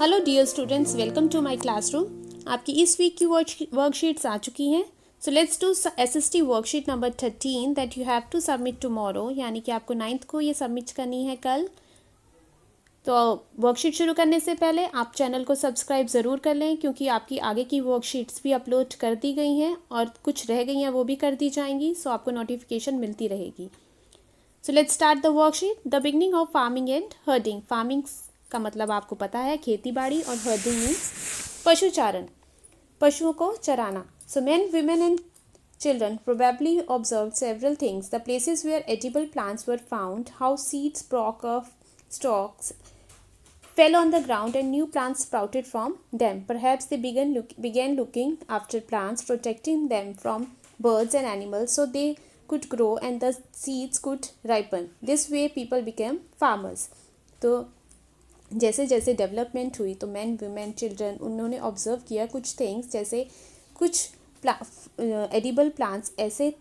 Hello dear students, welcome to my classroom. आपकी इस week की वर्कशीट्स आ चुकी हैं। So let's do SST worksheet number 13 that you have to submit tomorrow, यानी कि आपको 9th को ये सबमिट करनी है कल। तो वर्कशीट शुरू करने से पहले आप चैनल को सब्सक्राइब ज़रूर कर लें, क्योंकि आपकी आगे की वर्कशीट्स भी अपलोड कर दी गई हैं और कुछ रह गई हैं वो भी कर दी जाएंगी। सो आपको नोटिफिकेशन मिलती रहेगी। So let's start the worksheet. The beginning of farming and herding. Farming का मतलब आपको पता है खेती बाड़ी, और हर्डिंग मीन्स पशुचारण, पशुओं को चराना। So main, women and children probably observed several things: the places where edible plants were found, how seeds broke off stalks, fell on the ground, and new plants sprouted from them. Perhaps they began looking after plants, protecting them from birds and animals so they could grow and the seeds could ripen. This way people became farmers. तो जैसे जैसे development हुई तो man, women, children, उन्होंने observe किया कुछ things, जैसे कुछ एडिबल प्लांट्स ऐसे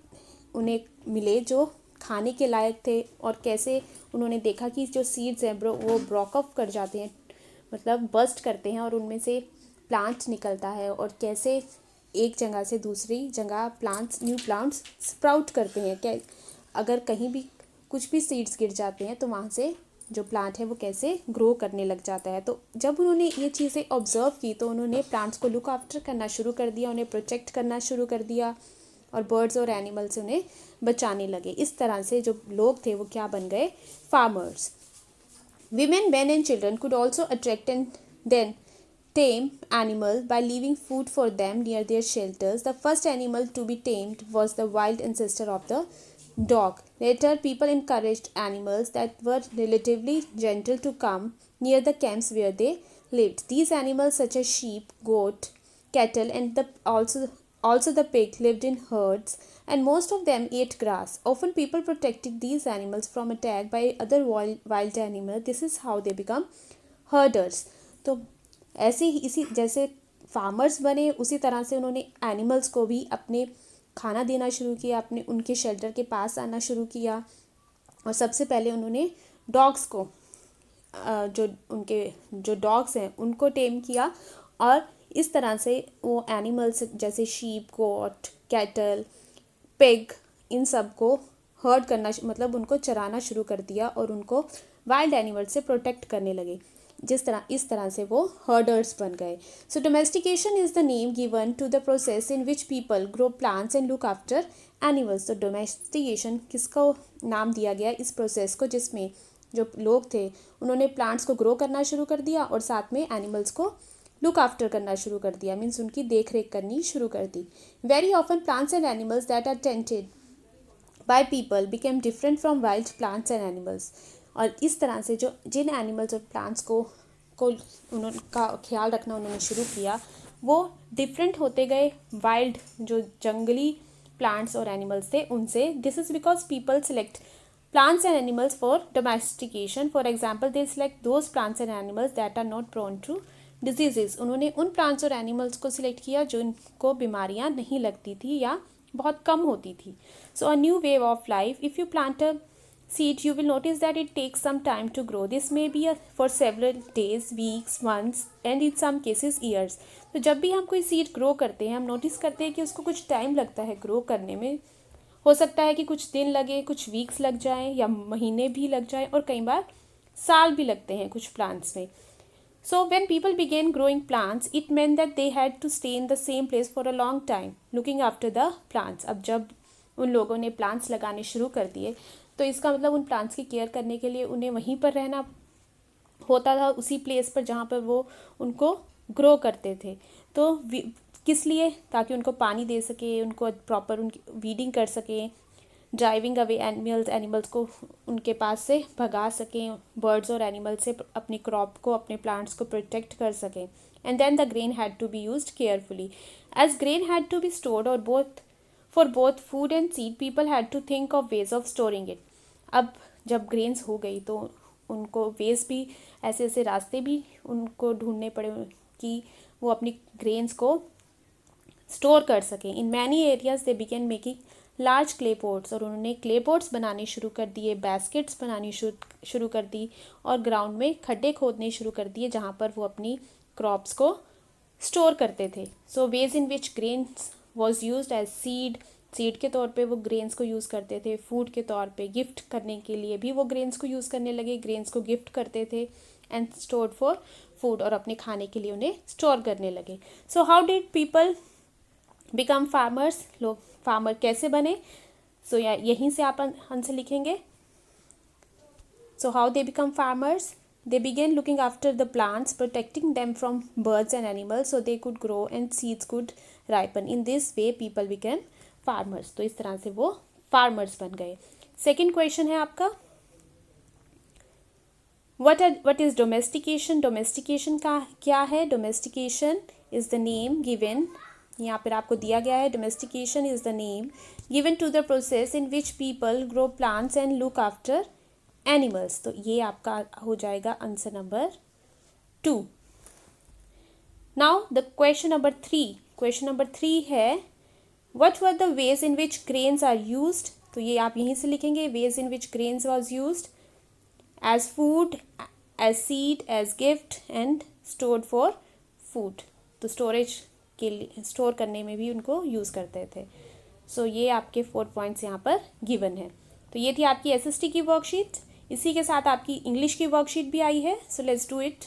उन्हें मिले जो खाने के लायक थे, और कैसे उन्होंने देखा कि जो सीड्स हैं वो ब्रोक ऑफ कर जाते हैं, मतलब बस्ट करते हैं, और उनमें से प्लांट निकलता है, और कैसे एक जगह से दूसरी जगह न्यू प्लांट्स स्प्राउट करते हैं। क्या अगर कहीं भी कुछ भी सीड्स गिर जाते हैं तो वहाँ से जो प्लांट है वो कैसे ग्रो करने लग जाता है। तो जब उन्होंने ये चीज़ें ऑब्जर्व की तो उन्होंने प्लांट्स को लुक आफ्टर करना शुरू कर दिया, उन्हें प्रोटेक्ट करना शुरू कर दिया, और बर्ड्स और एनिमल्स से उन्हें बचाने लगे। इस तरह से जो लोग थे वो क्या बन गए? Farmers. Women, men and children could also attract and then tame animals by leaving food for them near their shelters. The first animal to be tamed was the wild ancestor of the dog. Later, people encouraged animals that were relatively gentle to come near the camps where they lived. These animals, such as sheep, goat, cattle, and also the pig, lived in herds, and most of them ate grass. Often people protected these animals from attack by other wild animals. This is how they become herders. तो ऐसे ही इसी जैसे farmers बने, उसी तरह से उन्होंने animals को भी अपने खाना देना शुरू किया, अपने उनके शेल्टर के पास आना शुरू किया। और सबसे पहले उन्होंने डॉग्स को, जो डॉग्स हैं उनको टेम किया, और इस तरह से वो एनिमल्स जैसे शीप, गोट, कैटल, पिग, इन सब को हर्ड करना, मतलब उनको चराना शुरू कर दिया, और उनको वाइल्ड एनिमल्स से प्रोटेक्ट करने लगे। इस तरह से वो हर्डर्स बन गए। So domestication is the name given to the process in which people grow plants and look after animals. तो डोमेस्टिकेशन किसको नाम दिया गया? इस प्रोसेस को, जिसमें जो लोग थे उन्होंने प्लांट्स को ग्रो करना शुरू कर दिया और साथ में एनिमल्स को लुक आफ्टर करना शुरू कर दिया, मीन्स उनकी देख रेख करनी शुरू कर दी। Very often plants and animals that are tended by people became different from wild plants and animals. और इस तरह से जो जिन एनिमल्स और प्लांट्स को उनका ख्याल रखना उन्होंने शुरू किया, वो डिफरेंट होते गए वाइल्ड, जो जंगली प्लांट्स और एनिमल्स थे उनसे। This is because people select plants and animals for domestication. For example, they select those plants and animals that are not prone to diseases. उन्होंने उन plants और animals को select किया जो इनको बीमारियां नहीं लगती थी या बहुत कम होती थी। So a new wave of life. If you plant a seed, you will notice that it takes some time to grow. This may be for several days, weeks, months, and in some cases years. तो जब भी हम कोई seed grow करते हैं, हम notice करते हैं कि उसको कुछ time लगता है grow करने में। हो सकता है कि कुछ दिन लगे, कुछ वीक्स लग जाएं, या महीने भी लग जाएं, और कई बार साल भी लगते हैं कुछ प्लांट्स में। So when people began growing plants, it meant that they had to stay in the same place for a long time looking after the plants. अब जब उन लोगों ने प्लांट्स लगाने शुरू कर दिए तो इसका मतलब उन प्लांट्स की केयर करने के लिए उन्हें वहीं पर रहना होता था, उसी प्लेस पर जहाँ पर वो उनको ग्रो करते थे। तो किस लिए? ताकि उनको पानी दे सके, उनको प्रॉपर उनकी वीडिंग कर सकें, ड्राइविंग अवे एनिमल्स को उनके पास से भगा सकें, बर्ड्स और एनिमल्स से अपनी क्रॉप को, अपने प्लांट्स को प्रोटेक्ट कर सकें। And then the grain had to be used carefully, as grain had to be stored और for both food and seed, people had to think of ways of storing it. अब जब grains हो गई तो उनको veg भी, ऐसे ऐसे रास्ते भी उनको ढूंढने पड़े कि वो अपनी ग्रेन्स को स्टोर कर सकें। In many areas they began making large clay pots, और उन्होंने क्ले पॉट्स बनाने शुरू कर दिए, बास्केट्स बनानी शुरू कर दी, और ग्राउंड में खड्डे खोदने शुरू कर दिए जहाँ पर वो अपनी क्रॉप्स को स्टोर करते थे. So ways in which grains was use as seed के तौर पे वो ग्रेन्स को यूज़ करते थे, फूड के तौर पे गिफ्ट करने के लिए भी वो ग्रेन्स को यूज़ करने लगे, ग्रेन्स को गिफ्ट करते थे, एंड स्टोर्ड फॉर फूड, और अपने खाने के लिए उन्हें स्टोर करने लगे. So how did people become farmers, लोग फार्मर कैसे बने? सो यहीं से आप आंसर लिखेंगे. So how they become farmers, they began looking after the plants, protecting them from birds and animals so they could grow and seeds could ripen. In this way people became farmers. तो इस तरह से वो farmers बन गए. Second question है आपका, what is domestication? domestication का क्या है? domestication is the name given, यहाँ पर आपको दिया गया है, domestication is the name given to the process in which people grow plants and look after animals. तो ये आपका हो जाएगा answer number 2. Now the question number 3. Question number 3 है, what were the ways in which grains are used? तो ये आप यहीं से लिखेंगे, ways in which grains was used as food, as seed, as gift and stored for food. तो storage के लिए, स्टोर करने में भी उनको यूज़ करते थे. सो ये आपके 4 पॉइंट्स यहाँ पर गिवन है. तो ये थी आपकी एसएसटी की वर्कशीट. इसी के साथ आपकी इंग्लिश की वर्कशीट भी आई है. So let's do it.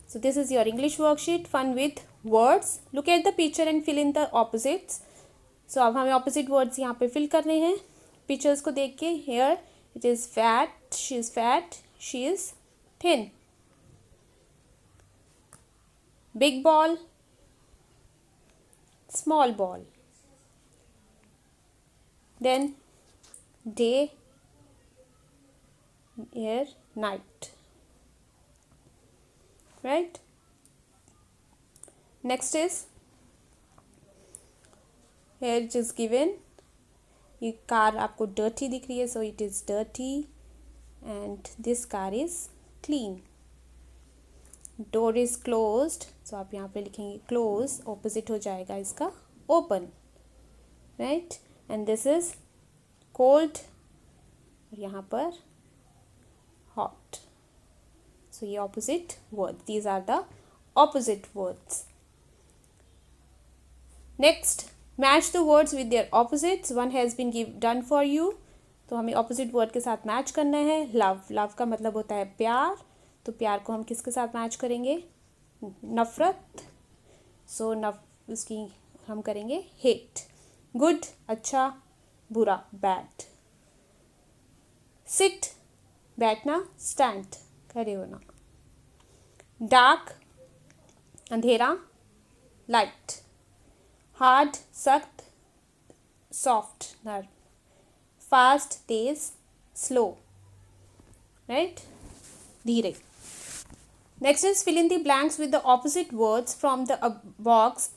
So this is your English worksheet, fun with words. Look at the picture and fill in the opposites. So अब हमें ऑपोजिट वर्ड्स यहाँ पे फिल करने हैं पिक्चर्स को देख के. Here it is fat, she is fat, she is thin. Big ball, small ball. Then day, here night, right? Next is, here it is given, ये कार आपको dirty दिख रही है, so it is dirty, and this car is clean. Door is closed, so आप यहाँ पे लिखेंगे close, opposite हो जाएगा इसका open, right? And this is cold, और यहाँ पर hot. So ये opposite words. These are the opposite words. Next, match the words with their opposites. One has been done for you. तो हमें opposite word के साथ match करना है. love, love का मतलब होता है प्यार. तो प्यार को हम किसके साथ मैच करेंगे? नफ़रत. सो उसकी हम करेंगे hate. good, अच्छा, बुरा, बैड. सिट, बैठना, स्टैंड, खड़े होना. डार्क, अंधेरा, लाइट. हार्ड, सख्त, सॉफ्ट, नर्म. फास्ट, तेज, स्लो, राइट, धीरे. Next is fill in the blanks with the opposite words from the box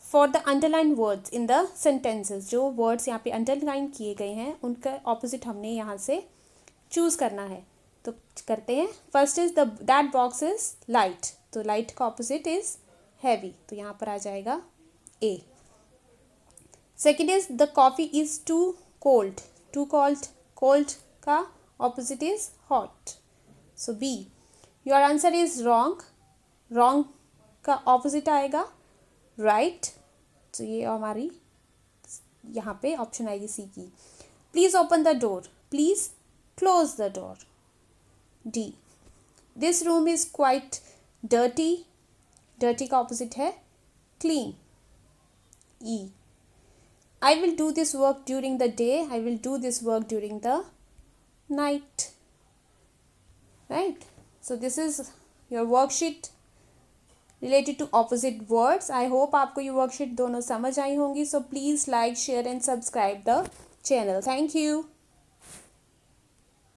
for the underline words in the sentences. जो वर्ड्स यहाँ पे अंडरलाइन किए गए हैं उनका ऑपोजिट हमने यहाँ से चूज़ करना है. तो करते हैं. First is that box is light. तो लाइट का ऑपोजिट इज हैवी. तो यहाँ पर आ जाएगा A. Second is the coffee is too cold. Too cold, cold का opposite is hot. So B. Your answer is wrong. Wrong का opposite आएगा राइट. तो ये हमारी यहाँ पे ऑप्शन आएगी सी की. Please open the door. Please close the door. D. This room is quite dirty. Dirty का ऑपोजिट है clean. E. I will do this work during the day. I will do this work during the night. Right. So this is your worksheet related to opposite words. I hope आपको ये worksheet दोनों समझ आई होंगी. So please like, share and subscribe the channel. Thank you.